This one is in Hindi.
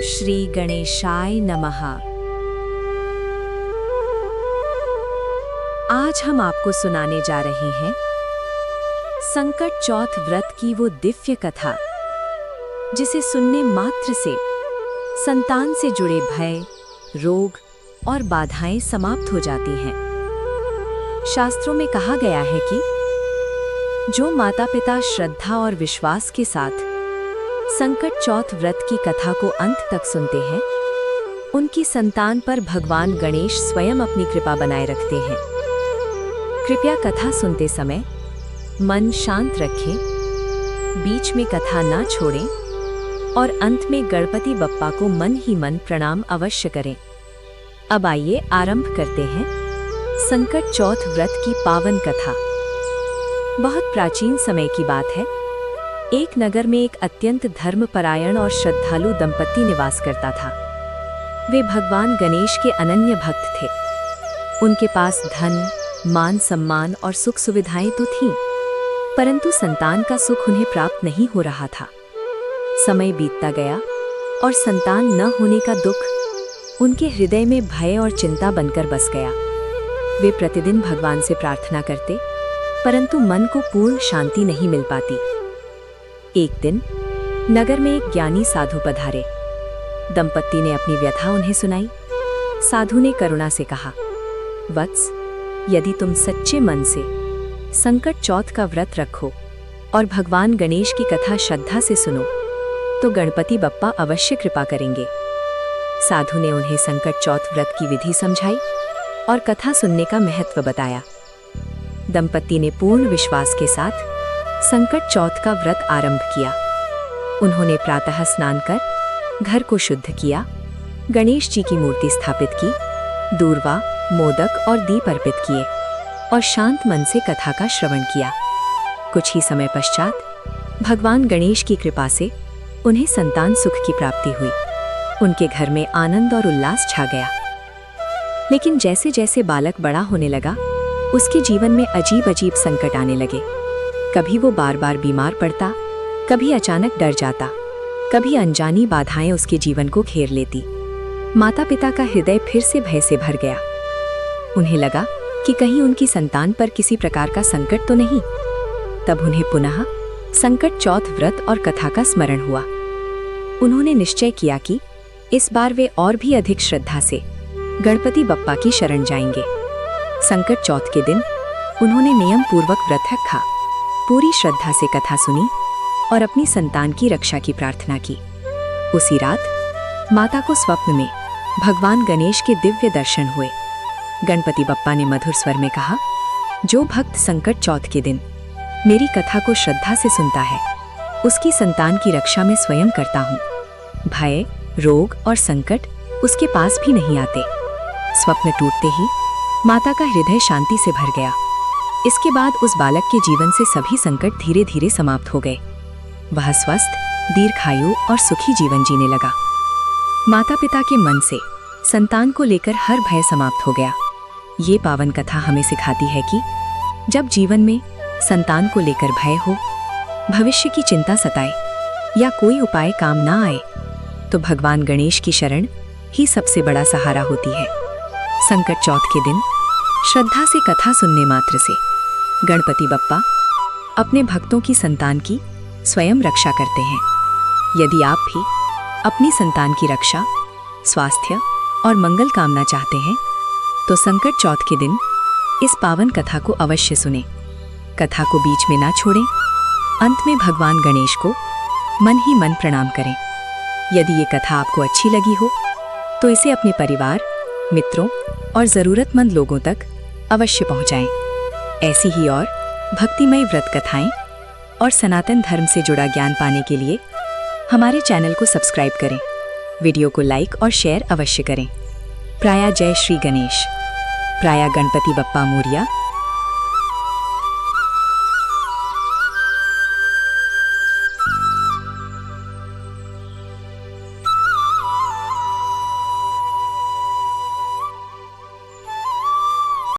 श्री गणेशाय नमः। आज हम आपको सुनाने जा रहे हैं संकट चौथ व्रत की वो दिव्य कथा जिसे सुनने मात्र से संतान से जुड़े भय, रोग और बाधाएं समाप्त हो जाती हैं। शास्त्रों में कहा गया है कि जो माता-पिता श्रद्धा और विश्वास के साथ संकट चौथ व्रत की कथा को अंत तक सुनते हैं, उनकी संतान पर भगवान गणेश स्वयं अपनी कृपा बनाए रखते हैं। कृपया कथा सुनते समय मन शांत रखें, बीच में कथा ना छोड़ें और अंत में गणपति बप्पा को मन ही मन प्रणाम अवश्य करें। अब आइए आरंभ करते हैं संकट चौथ व्रत की पावन कथा। बहुत प्राचीन समय की बात है। एक नगर में एक अत्यंत धर्मपरायण और श्रद्धालु दंपति निवास करता था। वे भगवान गणेश के अनन्य भक्त थे। उनके पास धन, मान सम्मान और सुख सुविधाएं तो थीं, परंतु संतान का सुख उन्हें प्राप्त नहीं हो रहा था। समय बीतता गया और संतान न होने का दुख उनके हृदय में भय और चिंता बनकर बस गया। वे प्रतिदिन भगवान से प्रार्थना करते, परंतु मन को पूर्ण शांति नहीं मिल पाती। एक दिन नगर में एक ज्ञानी साधु पधारे। दंपति ने अपनी व्यथा उन्हें सुनाई। साधु ने करुणा से कहा, वत्स, यदि तुम सच्चे मन से संकट चौथ का व्रत रखो और भगवान गणेश की कथा श्रद्धा से सुनो, तो गणपति बप्पा अवश्य कृपा करेंगे। साधु ने उन्हें संकट चौथ व्रत की विधि समझाई और कथा सुनने का महत्व बताया। दंपति ने पूर्ण विश्वास के साथ संकट चौथ का व्रत आरंभ किया। उन्होंने प्रातः स्नान कर घर को शुद्ध किया, गणेश जी की मूर्ति स्थापित की, दूर्वा, मोदक और दीप अर्पित किए और शांत मन से कथा का श्रवण किया। कुछ ही समय पश्चात भगवान गणेश की कृपा से उन्हें संतान सुख की प्राप्ति हुई। उनके घर में आनंद और उल्लास छा गया। लेकिन जैसे जैसे बालक बड़ा होने लगा, उसके जीवन में अजीब अजीब संकट आने लगे। कभी वो बार बार बीमार पड़ता, कभी अचानक डर जाता, कभी अनजानी बाधाएं उसके जीवन को घेर लेती। माता पिता का हृदय फिर से भय से भर गया। उन्हें लगा कि कहीं उनकी संतान पर किसी प्रकार का संकट तो नहीं। तब उन्हें पुनः संकट चौथ व्रत और कथा का स्मरण हुआ। उन्होंने निश्चय किया कि इस बार वे और भी अधिक श्रद्धा से गणपति बप्पा की शरण जाएंगे। संकट चौथ के दिन उन्होंने नियम पूर्वक व्रत रखा, पूरी श्रद्धा से कथा सुनी और अपनी संतान की रक्षा की प्रार्थना की। उसी रात माता को स्वप्न में भगवान गणेश के दिव्य दर्शन हुए। गणपति बप्पा ने मधुर स्वर में कहा, जो भक्त संकट चौथ के दिन मेरी कथा को श्रद्धा से सुनता है, उसकी संतान की रक्षा मैं स्वयं करता हूँ। भय, रोग और संकट उसके पास भी नहीं आते। स्वप्न टूटते ही माता का हृदय शांति से भर गया। इसके बाद उस बालक के जीवन से सभी संकट धीरे धीरे समाप्त हो गए। वह स्वस्थ, दीर्घायु और सुखी जीवन जीने लगा। माता पिता के मन से संतान को लेकर हर भय समाप्त हो गया। ये पावन कथा हमें सिखाती है कि जब जीवन में संतान को लेकर भय हो, भविष्य की चिंता सताए या कोई उपाय काम ना आए, तो भगवान गणेश की शरण ही सबसे बड़ा सहारा होती है। संकट चौथ के दिन श्रद्धा से कथा सुनने मात्र से गणपति बप्पा अपने भक्तों की संतान की स्वयं रक्षा करते हैं। यदि आप भी अपनी संतान की रक्षा, स्वास्थ्य और मंगल कामना चाहते हैं, तो संकट चौथ के दिन इस पावन कथा को अवश्य सुनें। कथा को बीच में ना छोड़ें। अंत में भगवान गणेश को मन ही मन प्रणाम करें। यदि ये कथा आपको अच्छी लगी हो, तो इसे अपने परिवार, मित्रों और ज़रूरतमंद लोगों तक अवश्य पहुंचाएं। ऐसी ही और भक्तिमय व्रत कथाएं और सनातन धर्म से जुड़ा ज्ञान पाने के लिए हमारे चैनल को सब्सक्राइब करें। वीडियो को लाइक और शेयर अवश्य करें। प्राया जय श्री गणेश। प्राया गणपति बप्पा मोरिया।